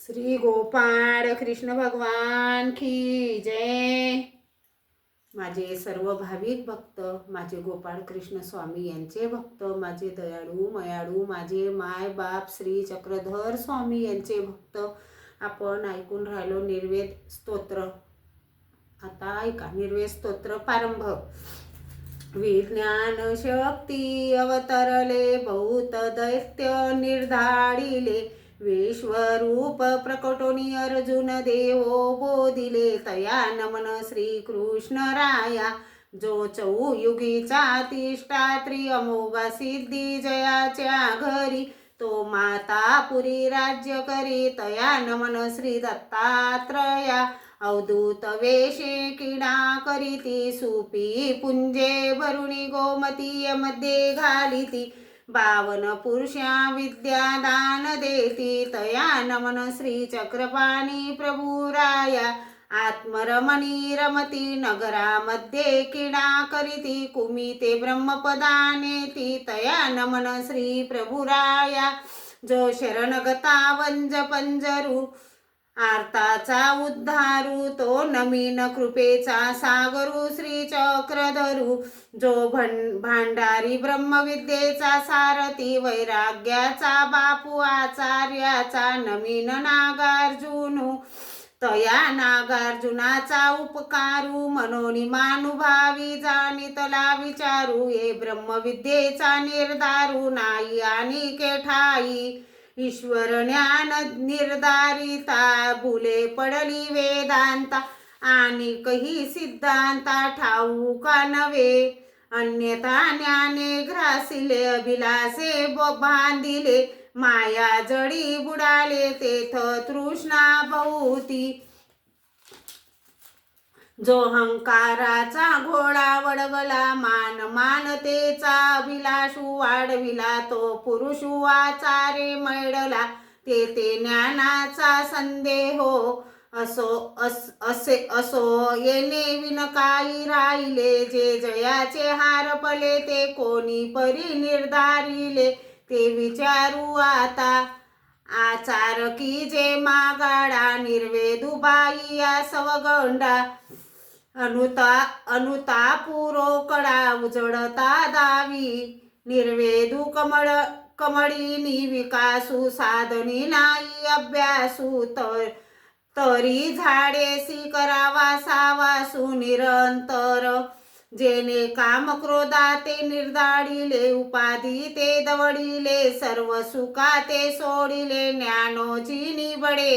श्री गोपाळ कृष्ण भगवान की जय। माझे सर्व भाविक भक्त, माझे गोपाळ कृष्ण स्वामी यांचे भक्त, माझे दयाळू मयाळू, माझे माय बाप श्री चक्रधर स्वामी यांचे भक्त, आपण ऐकून राहिलो निर्वेद स्तोत्र। आता ऐका निर्वेद स्तोत्र प्रारंभ। विज्ञान शक्ती अवतरले, बहुत दैत्य निर्धाडिले, विश्वरूप प्रकटोनी अर्जुन देवो बोधिले, तया नमन श्री कृष्ण राया, जो चौयुगीचा तिष्ठा त्रिअमोघ सिद्धी जयाच्या घरी, तो मातापुरी राज्य करी, तया नमन श्री दत्तात्रया, अवधूत वेशे किडा करीती, सुपी पुंजे भरुणी गोमती मध्ये घालिती, 52 पुरुषा विद्या दान देती, तया नमन श्री चक्रपाणी प्रभुराया, आत्मरमणी रमती नगरामध्ये किडा करीती, कुमिते ब्रह्मपदानेती, तया नमन श्री प्रभुराया, जो शरणगता वंज पंजरू, आर्ताचा उद्धारू, तो नमीन कृपेचा सागरू श्री चक्रधरू, जो भांडारी ब्रह्मविद्येचा सारथी, वैराग्याचा बापू आचार्याचा नमीन नागार्जुनू, तया नागार्जुनाचा उपकारू, मनोनी मानुभावी जाणितला विचारू, हे ब्रह्मविद्येचा निर्धारू, नाही आणि केठाई, ईश्वर ज्ञान निर्धारिता, भुले पडली वेदांता, आणि कही सिद्धांता ठाऊका नव्हे, अन्यथा ज्ञाने ग्रासिले, अभिलाषे बांधिले, माया जडी बुडाले, तेथ तृष्णा बहुती, जो हंकाराचा घोडा वडवला, मानतेचा अभिलाषू वाढविला, तो पुरुषू आचारे मैडला, ते ज्ञानाचा संदेहो, असो येणे विनकाई राहिले, जे जयाचे हारपले, ते कोणी परी निर्धारिले, ते विचारू आता, आचार की जे मागाडा, निर्वेदुबाई या सवगंडा, अनुता पुरोकडा, उजळता दावी, निर्वेदू कमळीनी विकासू, साधनी नाही अभ्यासू, तरी झाडेसी करावा सावासू निरंतर, जेने काम क्रोधा ते निर्धाडिले, उपाधी ते दवडिले, सर्व सुखा ते सोडिले, ज्ञानोची निबडे,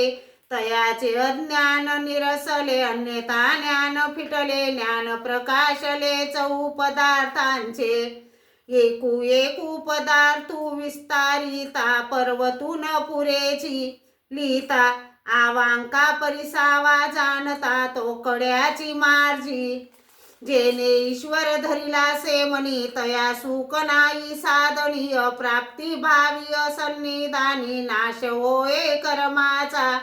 तयाचे अज्ञान निरसले, अन्यथा ज्ञान फिटले, ज्ञान प्रकाशले, चौ पदार्थांचे, एकू पदार्थू विस्तारिता, पर्वतून पुरेची लिहिता, आवांका परिसावा जाणता, तो कड्याची मार्जी, जेने ईश्वर धरिला से मनी, तया सुख नाही साधनी, अप्राप्ती भावी असन्निधानी, नाश होय कर्माचा,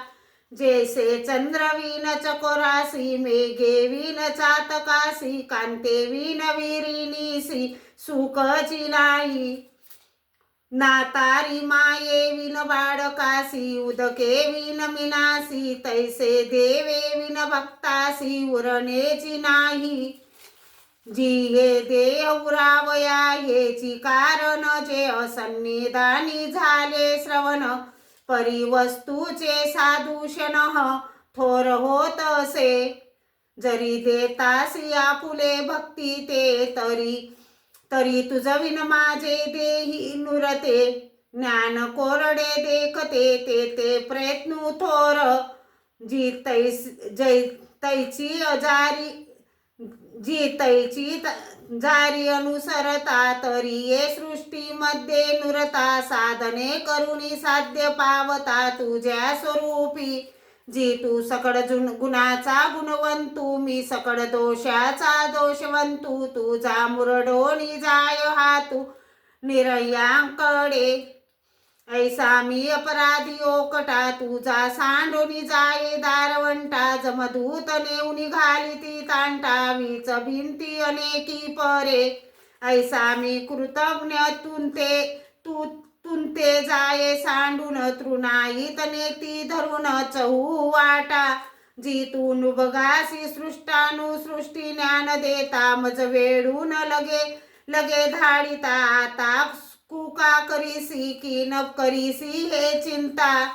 जैसे चंद्रवीन चकोरासी, मेघे वीन चातकासी, कांते वीन विरिनीसी, सुखची नाही, नातारी माये विन बाळकासी, उदके विन मिनासी, तैसे देवे विन भक्तासी, उरणेची नाही, जी हे देह उरावया, हेची कारण, जे असन्निधानी झाले श्रवण, परिवस्तूचे साधूषण थोर होत असे, जरी देतासी आपुले भक्ती ते, तरी तुझविन माझे देही नुरते, ज्ञान कोरडे देखते, ते प्रयत्न थोर, जी तैची जारी अनुसरता, तरी ये सृष्टीमध्ये नुरता, साधने करुणी साध्य पावता, तुझ्या स्वरूपी, जी तू सकळ गुणाचा गुणवंतू, मी सकळ दोषाचा दोषवंतू, तुझा मुरडोनी जाय हातू निरयांकडे, ऐसा मी अपराधी ओकटा, तुझा सांडोनी जाये दारवंटा, जमदूत नेऊनी घालिती तांटा, वीच भिंती अनेकी परे, ऐसा मी कृतज्ञ तू तुंते जाये सांडून तृणाईत नेती धरून चहू वाटा जी तू नुबगासी सृष्टी ज्ञान देता मज वेळून लगे लगे धाडिता आता कुका करीसी की न करीसी हे चिंता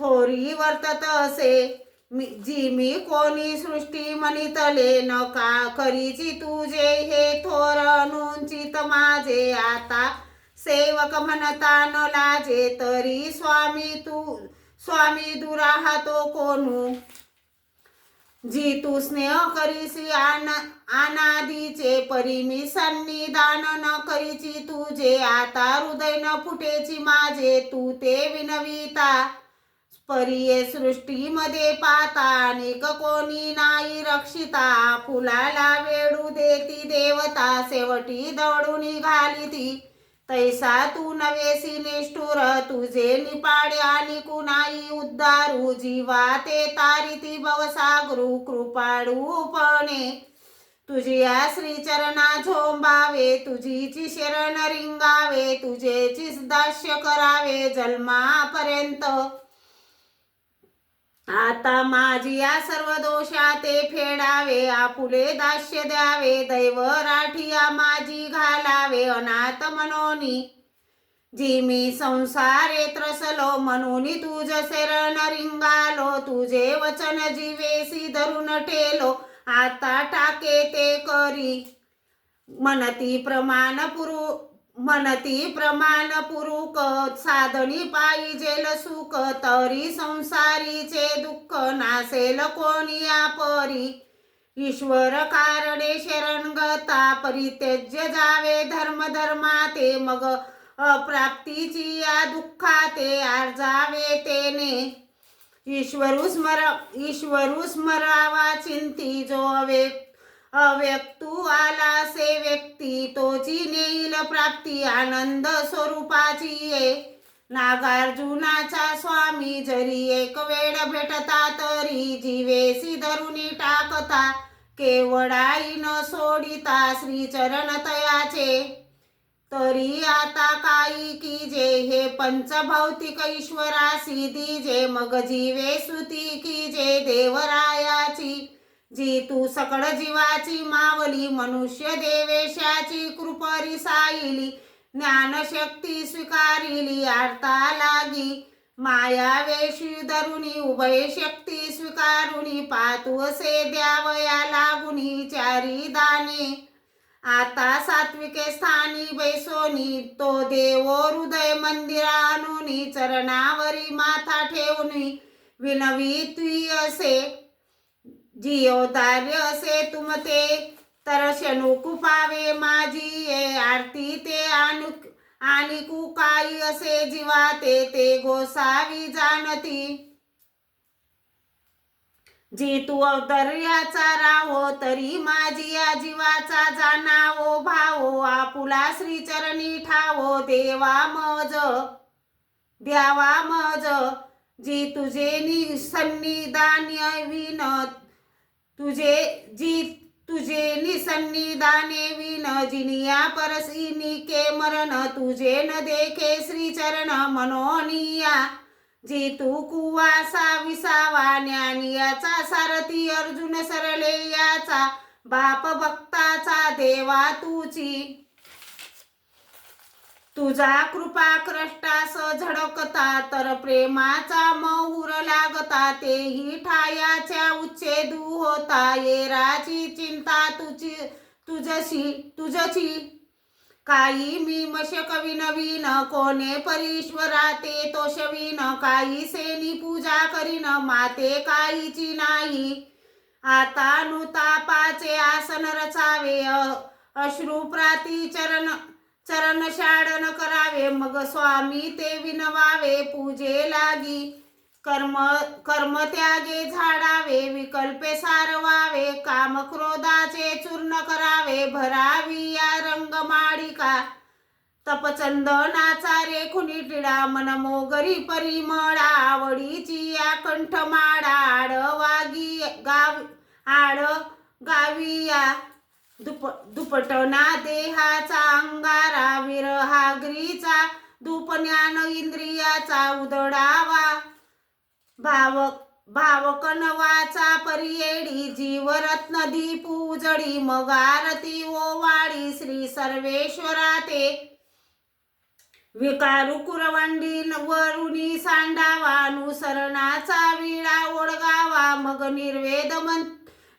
थोरी वर्तत असे जी मी कोणी सृष्टी म्हणितले न का करीची तुझे हे थोर अनुचित माझे आता सेवक म्हणता न लाजे तरी स्वामी दुराहातो कोणू जी तू स्नेह करीसी अनादीचे परी मी सन्निधान न करीची तुझे आता हृदय न फुटेची माझे तू ते विनविता परीये सृष्टीमध्ये पाता अनेक कोणी नाही रक्षिता फुलाला वेडू देती देवता शेवटी दौडून निघाली ती तैसा तू नवेसी निष्ठुर तुझे निपाडे आणि कुणाई उद्धारू जीवा ते तारिती भवसागरू कृपाळूपणे तुझिया श्रीचरणा झोंबावे तुझीची शरण रिंगावे तुझेचीच दास्य करावे जन्मापर्यंत आता माझिया सर्व दोषा ते फेडावे आपुले दास्य द्यावे दैव राठिया माझी घालावे अनाथ मनोनी जी मी संसारे त्रसलो म्हणून तुझ शरण रिंगालो तुझे वचन जीवेसी धरून ठेलो आता टाके ते करी मनती प्रमाण पुरुक साधनी पाहिजेल सुख तरी संसारीचे दुःख नासेल कोणिया परी ईश्वर कारणे शरणगता परित्यज्य जावे धर्माते मग अप्राप्तीची या दुःखाते आर्जावे तेने ईश्वरू स्मरावा चिंती जो अव्यक्तू आला से व्यक्ती तोची नेईल प्राप्ती आनंद स्वरूपाची ये नागार्जुनाचा स्वामी जरी एक वेळ भेटता तरी जीवेसी धरुनी टाकता केवडाई न सोडिता श्रीचरण तयाचे तरी आता काही कीजे हे पंचभौतिक ईश्वरासी दीजे मग जीवे स्तुती कीजे देवरायाची जी तू सकळ जीवाची मावली मनुष्य देवेशाची कृपरी साईली ज्ञानशक्ती स्वीकारिली आर्ता लागी माया वेशी धरुनी उभय शक्ती स्वीकारुनी पातू असे द्यावया लागुनी चारी दाने आता सात्विके स्थानी बैसोनी तो देवो हृदय मंदिरानुनी चरणावरी माथा ठेवूनी विनवी असे जियोदार्य असे तुमते तरशनु कुपावे माझी ये आरती ते आणि कुकाई असे जीवाते ते गोसावी जाणती जी तू अवतर्याचा राहो तरी माझी या जीवाचा जाणावो भावो आपुला श्रीचरणी ठावो द्यावा मज जी तुझे सन्निधान विन तुझे निसन्निधाने विन जिनिया परसिनी के मरण तुझे न देखे श्रीचरण मनोनिया जी तू कुवासा विसावा ज्ञानियाचा सारथी अर्जुन सरले याचा बाप भक्ताचा देवा तुझी तुझा कृपा क्रष्टास झळकता तर प्रेमाचा महुर लागता तेही ठायाच्या उच्छेदू होता येराची चिंता तुझची काही मी मशक विनवीन कोणे परीश्वरा ते तोषवीन काही सेनी पूजा करीन माते काहीची नाही आता नुतापाचे आसन रचावे अश्रुप्राती चरण शाडन करावे मग स्वामी ते विनवावे पूजे लागी कर्म त्यागे झाडावे विकल्पे सारवावे काम क्रोधाचे चूर्ण करावे भरावी या रंगमाळिका तपचंदनाचा रेखुनी टिळा मन मोगरी परिमळा आवडीची या कंठमाळा आड गाविया दुपटना देहाचा अंगारा विरहाग्रीचा धूप ज्ञान इंद्रियाचा उदडावा भावकनवाचा परियेडी जीवरत्न दीप उजडी मग आरती ओवाळी श्री सर्वेश्वरा ते विकारू कुरवंडी वरुणी सांडावा अनुसरणाचा विडा ओळगावा मग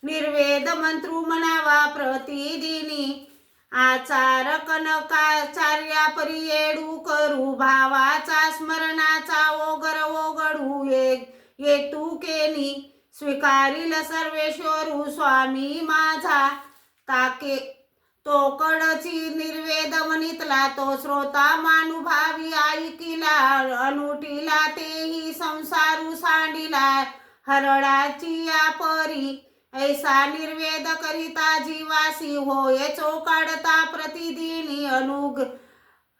निर्वेद मंत्रू म्हणावा प्रतिदिनी आचार कनकाचार्या परियेडू करू भावाचा स्मरणाचा ओगर ओगडू येतू केनी स्वीकारील सर्वेश्वरू स्वामी माझा ताके तो कडची निर्वेद म्हणितला तो श्रोता मानुभावी ऐकिला अनुटीला तेही संसारू सांडिला हरडाची या परी ऐसा निर्वेद करिता जीवासी होय चोकाडता प्रतिदिनी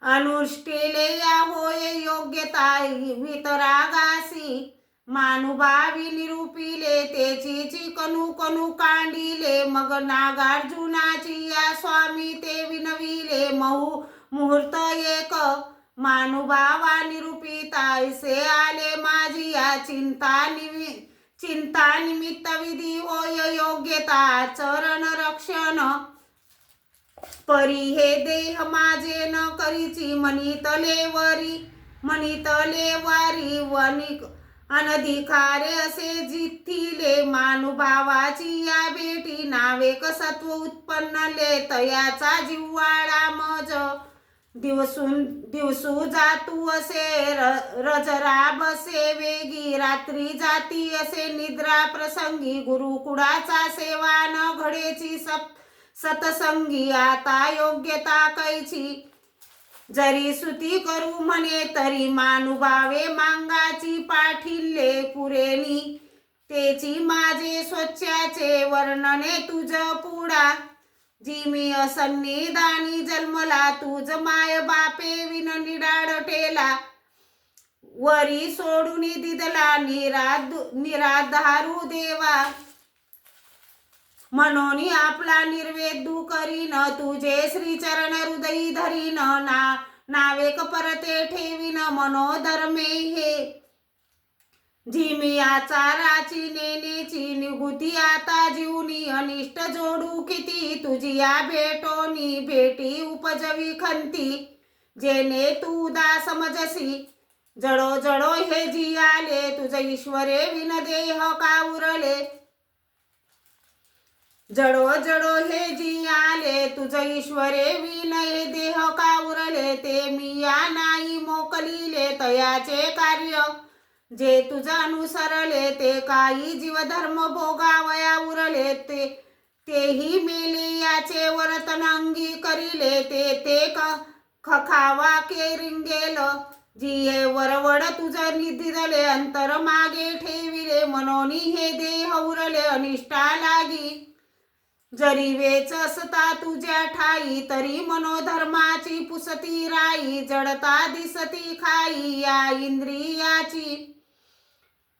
अनुष्ठेले या होय योग्यता वितरागासी मानुभावी निरूपिले तेची कनु कांडिले मग नागार्जुनाची या स्वामी ते विनविले मुहूर्त एक मानुभावा निरूपिता ऐसे आले माझी या चिंता निमित्त विधी होय योग्यता चरण रक्षण परी हे देह माझे न करीची म्हणितले वारी वनिक अनधिकारे असे जिथिले मानुभावाची या भेटी नावेक सत्व उत्पन्नले तयाचा जिव्हाळा मज दिवसू जातू असे रजरा बसे वेगी रात्री जाती असे निद्रा प्रसंगी गुरुकुळाचा सेवा न घडेची सतसंगी आता योग्यता कैची जरी स्तुती करू म्हणे तरी मानुभावे मांगाची पाठिल्ले पुरेनी तेची माझे स्वच्छाचे वर्णने तुझ पुढा जी मी असन्निधानी जन्मला तुझ माय बापे विन निडाडटेला वरी सोडून दिदला निराधारू देवा म्हणून आपला निर्वेदू करीन तुझे श्रीचरण हृदयी धरीन नावेक परते ठेवीन मनोधर्मे हे जी मी आचाराची नेनेची निगुती आता जीवनी अनिष्ट जोडू किती तुझी या भेटी उपजवी खंती जेने तू दा समजसी जडो हे जी आले तुझ ईश्वरे विन देह का उरले जडो हे जी आले तुझ ईश्वरे विनय देह का उरले ते मी या नाही मोकलिले तयाचे कार्य जे तुझ अनुसरले ते काही जीवधर्म भोगावया उरले तेही मेले याचे वर्तन अंगी करिले ते खखावा के रिंगेल जिये वरवड तुझ निधिदले अंतर मागे ठेविले मनोनी हे देह उरले अनिष्टा लागी जरी वेच असता तुझ्या ठाई तरी मनोधर्माची पुसती राई जडता दिसती खाई या इंद्रियाची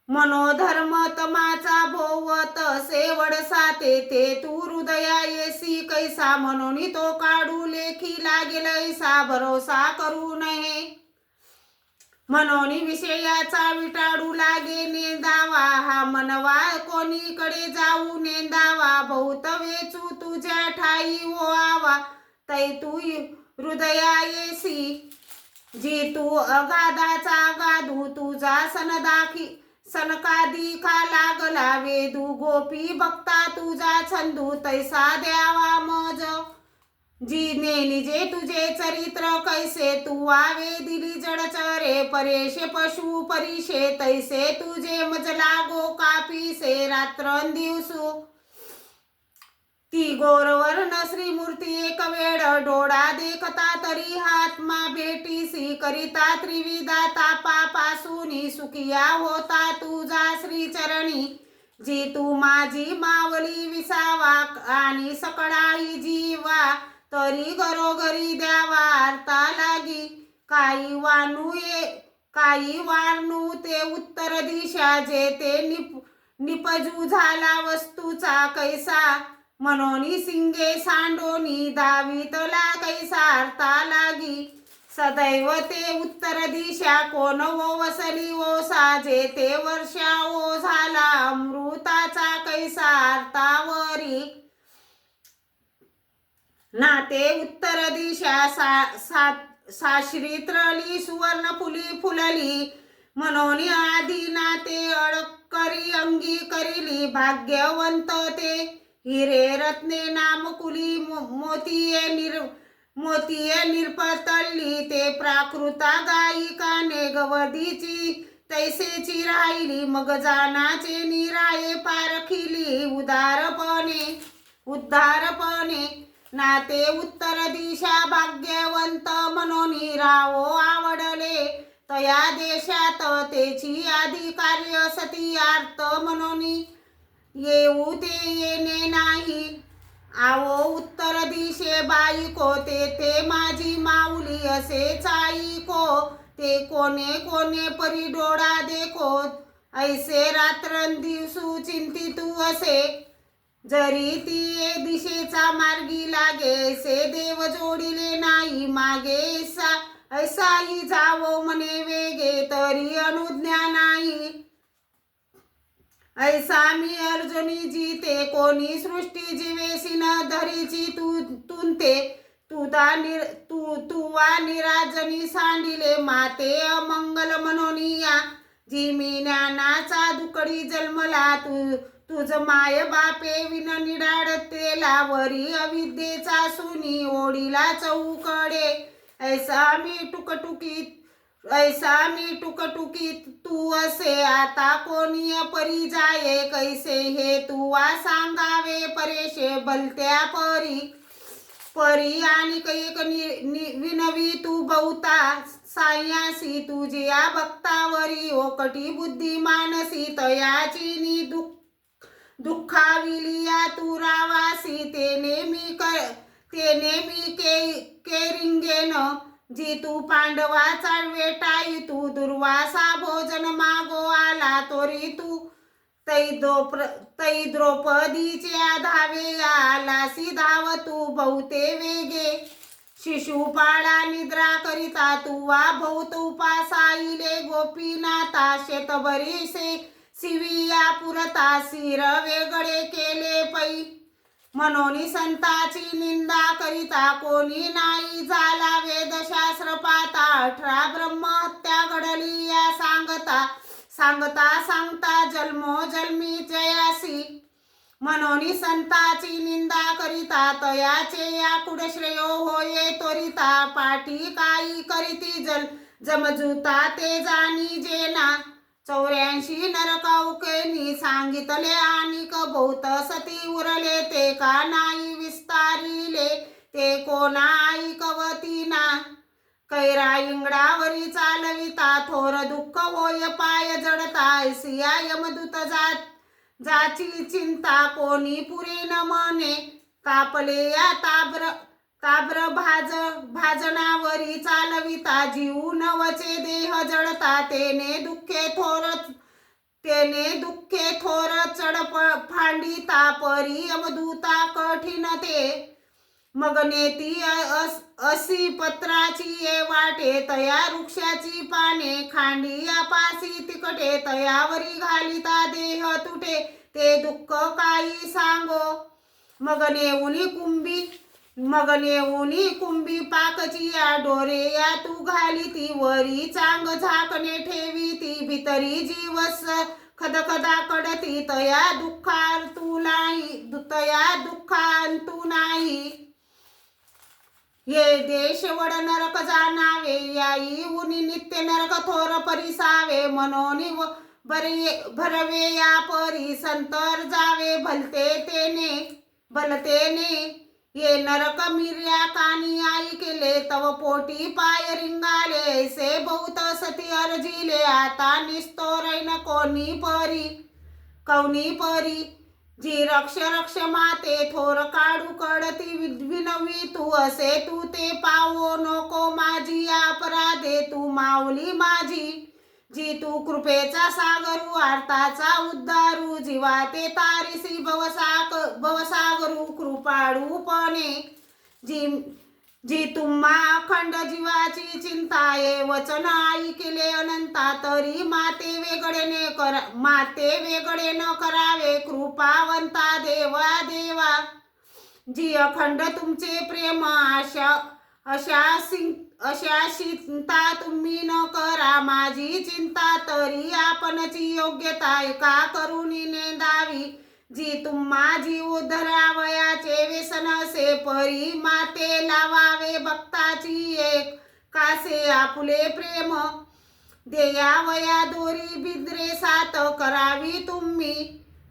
मनोधर्म तमाचा भोवत सेवड साते ते तू हृदया येसी कैसा म्हणून तो काढू लेखी लागेल ऐसा भरोसा करू नये म्हणून विषयाचा विटाळू लागे नेंदावा हा मनवा कोणीकडे जाऊ नेंदावा बहुत वेचू तुझ्या ठाई ओवावा तै तू हृदया येसी जी तू अगाधाचा गाधू तुझा सनकादिका लागला वेदू गोपी भक्ता तुझा छंदू तैसा द्यावा मज जी निजे तुझे चरित्र कैसे तू आवे दिली जडचरे परेशे पशु परिशे तैसे तुझे मज लागो कापीसे रात्रंदिवसू ती गोरवर्ण श्रीमूर्ती एक वेळ डोळा देखता तरी हात्मा भेटीसी करिता त्रिविधा तापापासून सुखिया होता तुझा श्रीचरणी जी तू माझी मावली विसावा आणि सकळाही जीवा तरी घरोघरी द्यावा अर्था लागी काही वाणू ते उत्तर दिशा जे ते निपजू झाला वस्तूचा कैसा मनोनी सिंगे सांडोनी धावितला कैसा अर्था लागी सदैव ते उत्तर दिशा कोण वो वसली ओ साजे ते वर्षा ओ झाला अमृताचा कैसा आरतावरी नाते उत्तर दिशा साश्री त्रळी सुवर्ण फुली फुलली म्हणून आधी नाते अडकरी अंगी करिली भाग्यवंत ते हिरे रत्ने नामकुली मोतीये निरपतळली ते प्राकृता गायिकाने गवदीची तैसेची राहिली मग जानाचे निराये पारखिली उद्धारपणे नाते उत्तर दिशा भाग्यवंत म्हणून रावो आवडले तया देशात तेची आधी कार्य सती आर्त म्हणून येऊ ते येणे नाही आवो उत्तर दिशे बाईको ते माझी माऊली असे चाईको ते कोणे कोणे परी डोळा देखो ऐसे रात्रंदिवसू चिंतितू असे जरी ती दिशेचा मार्गी लागे ऐसे देव जोडिले नाही मागे ऐसाही जावो मने वेगे तरी अनुज्ञा नाही ऐसा मी अर्जुनी जीते कोणी सृष्टी जीवेसी न धरीची तुंते तुवा निराजनी सांडिले माते अमंगल मनोनिया जी मी ज्ञानाचा दुकडी जन्मला तुझ माय बापे विन निडाडतेला वरी अविद्येचा सुनी ओढीला चौकडे ऐसा मी टुकटुकीत तू असे आता कोणी परी जाये कैसे हे तुवा सांगावे परेशे भलत्या परी आणि कैक विनवी तू बहुता सायासी तुझ्या भक्तावरी ओकटी बुद्धी मानसी तयाची नि दुःखाविलिया तू रावासी ते नेमी केरिंगेन जी तू पांडवा चालवे टाई तू दुर्वासा भोजन मागो आला तोरी तू तै द्रौपदीच्या धावे आलासी धाव तू बहुते वेगे शिशुपाळा निद्रा करिता तुवा बहुत उपासाईले गोपीनाथा शेतभरीसे शिविया पुरता शिर वेगळे केले पै म्हणून संताची निंदा करिता कोणी नाही झाला वेदशास्त्र पाता 18 ब्रह्महत्या घडली या सांगता जन्मोजन्मी जयासी म्हणून संताची निंदा करिता तयाचे या कुडश्रेयो होये त्वरिता पाठी काही करीती जमजुता ते जाणी जेना 84 नरकौकेनी सांगितले आणि बहुत सती उरले ते का नाही विस्तारिले ते कोणा ऐकवतीना कैरा इंगडावरी चालविता थोर दुःख होय पाय जडता ऐसिया यमदूत जाची चिंता कोणी पुरे न मने तापले या ताब्र भाजनावरी चालविता जीव नवचे देह जडता तेने दुःखे थोर चढ फांडिता परी यमदूता कठीण ते मग नेती असी पत्राची ये वाटे तया वृक्षाची पाने खांडिया पासी तिकटे तयावरी घालिता देह तुटे ते दुःख काही सांगो मग नेऊनी कुंभी पाकची या डोरे या तू घाली ती वरी चांग झाकणे ठेवी ती भितरी जीवस खदखदा कडती तया दुःखांतू नाही ये देश वड नरक जाणावे याई उनी नित्य नरक थोर परिसावे मनोनी भरवे या परी संतर जावे भलतेने ये नरक मिर्या कानी आई केले तव पोटी पाय रिंगाले ऐसे बहुत सती अर्जिले आता निस्तोरैन कौनी परी जी रक्ष माते थोर काढू कडती विनवी तू असे तू ते पावो नको माझी अपराधे तू माऊली माझी जी तू कृपेचा सागरू आर्ताचा उद्धारू जीवा ते तारिसी भवसागरू कृपाळूपणे जी तुम्हा अखंड जीवाची चिंता ये वचन ऐकिले अनंता तरी माते वेगळे न करावे कृपावंता देवा देवा जी अखंड तुमचे प्रेम अशा चिंता तुम्ही न करा माझी चिंता तरी आपणची योग्यता का करून नेंदावी जी तुम्हा जीव धरावयाचे व्यसन असे परी माते लावावे भक्ताची एक कासे आपुले प्रेम देयावया दोरी बिद्रे सात करावी तुम्ही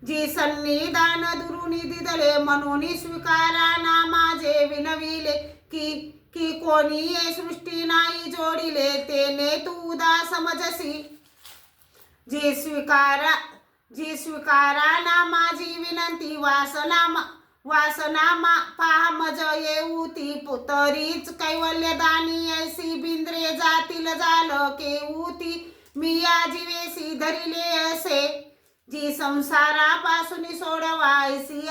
जी सन्निधान दुरुनी दिदले म्हणून स्वीकारा ना माझे विनविले की कोणी सृष्टी नाही जोडिले तेने तू उदास समजसी जी स्वीकारा ना माझी विनंती वासना पहा मज येऊती तरीच कैवल्यदानी ऐसी बिंद्रे जातील झालं केऊती मी या जीवेसी धरिले असे जी संसारापासून सोडवायसी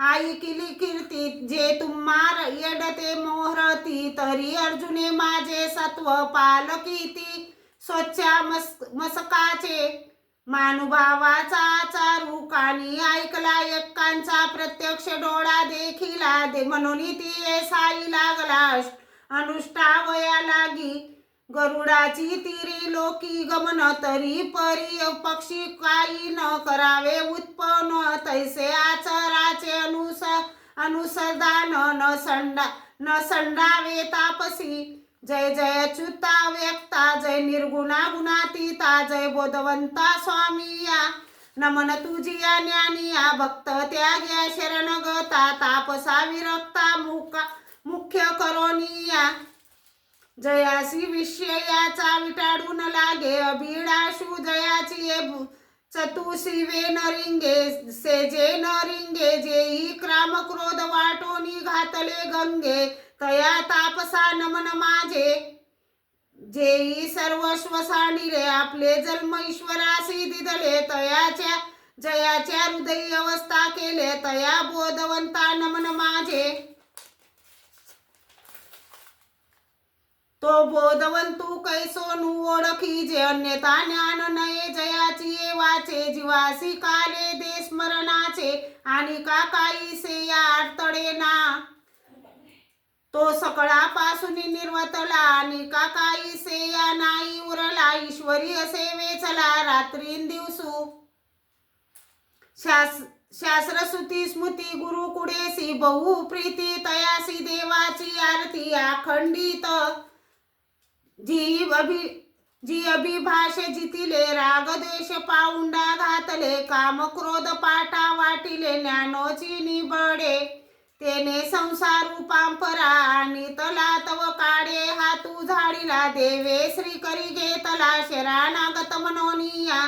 ऐकिली कीर्ती जे तुम्हार येडते मोहरती तरी अर्जुने माझे सत्व पालकीती स्वच्छ मसकाचे मानुभावाचा चारू कानी ऐकला एकांचा प्रत्यक्ष डोळा देखिला दे म्हणून ती साई लागला अनुष्ठावया लागी गरुडाची तिरी लोकी गमन तरी परी पक्षी काही न करावे उत्पन्न तैसे आचराचे अनुसंधान न संडावे तापसी जय जय अच्युता व्यक्ता जय निर्गुणा गुणातीता जय बोधवंता स्वामिया नमन तुझिया ज्ञानिया भक्त त्याग्या शरणगता तापसा विरक्ता मुख्य करोनिया जयासी विषयाचा विटाडून लागे अभिलाषू जयाची चतुसी वे नरिंगे सेजे नरिंगे जेई क्राम क्रोध वाटोनी घातले गंगे तया तापसा नमन माझे जेई सर्वस्व सांडिले आपले जन्म ईश्वरासी दिदले तयाच्या जयाच्या हृदयी अवस्था केले तया बोधवंता नमन माझे तो बोधवंतू कैसोनू ओळखी जे अन्यथा ज्ञान नये जयाची वाचे जीवासी काले दे स्मरणाचे आणि का काहीसे या अडतळे ना तो सकळापासून निर्वतला आणि का काहीसे या नाही उरला ईश्वरी असे वेचला रात्रींदिवसू शास्त्रश्रुती स्मृती गुरु कुडेसी बहु प्रीती तयासी देवाची आरती अखंडित जी अभिभाष जितिले राग द्वेष पाऊंडा घातले काम क्रोध पाटा वाटिले ज्ञानोची निबडे तेने संसार रूपांपरा आणि तला तव काडे हातू झाडिला देवे श्री करी घेतला शरणागत मनोनिया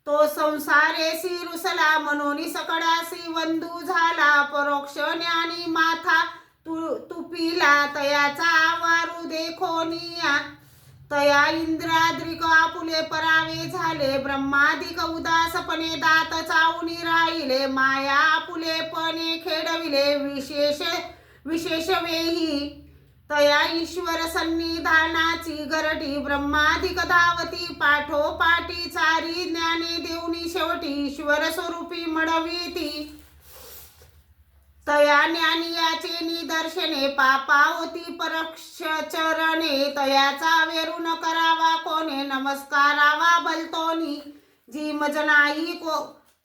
तो संसारेसी रुसला मनोनी सकडासी वंदू झाला परोक्ष ज्ञानी माथा तुपिला तयाचा आवारू देखोनिया तया इंद्राद्रिक आपुले परावे झाले ब्रह्मादिक उदासपणे दात चावूनी राहिले माया आपुलेपणे खेळविले विशेष वेही तया ईश्वर सन्निधानाची गरटी ब्रह्मादिक धावती पाठोपाठी चारी ज्ञाने देऊनी शेवटी ईश्वर स्वरूपी मडविती तया ज्ञानियाचे निदर्शने पापावती परोक्ष चरणे तयाचा वेरून करावा कोणे नमस्कारावा भलतोनी जी मज नाही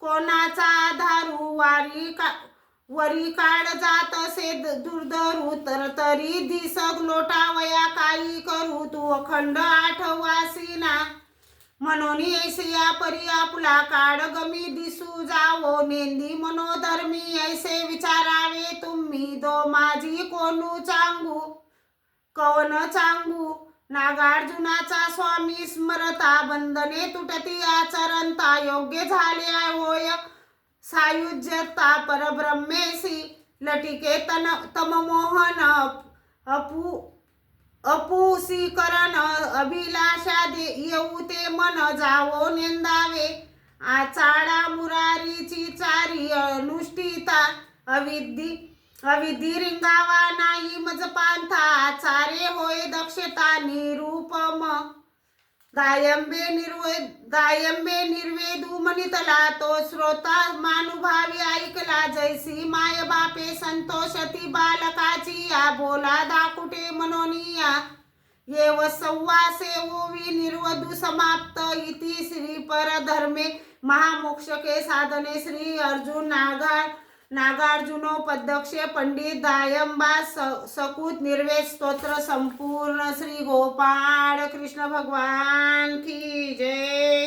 कोणाचा आधारू वरी काढ जात असे दुर्धरू तर तरी दिसक लोटावया काही करू तू अखंड आठवासीना म्हणून ऐसिया परी आपला काळ गमी दिसू जावो नेंदी मनोधर्मी ऐसे विचारावे तुम्ही दो माझी कोणू चांगू कवन चांगू नागार्जुनाचा स्वामी स्मरता बंधने तुटती आचरणता योग्य झाले होय सायुज्यता परब्रह्मेसी लटिके तममोहन अपुसीकरण अभिलाषा येऊ ते मन जावो नेंदावे आचाडा मुरारीची चारी अनुष्ठिता अविधी रिंगावा नाही मज पांथा चारे होय दक्षता निरूपम गायंबे निर्वेदू मनितला तो श्रोता मानुभावी ऐकला जैसी माय बापे संतोषती बालकाची या बोला दाकुटे मनोनिया येव संवासे ओवी निर्वधू समाप्त इति श्री परधर्मे महामोक्ष के साधने श्री अर्जुन नागार्जुनोपदक्षे पंडित दायंबा सकुत निर्वेद स्तोत्र संपूर्ण श्री गोपाळ कृष्ण भगवान की जय।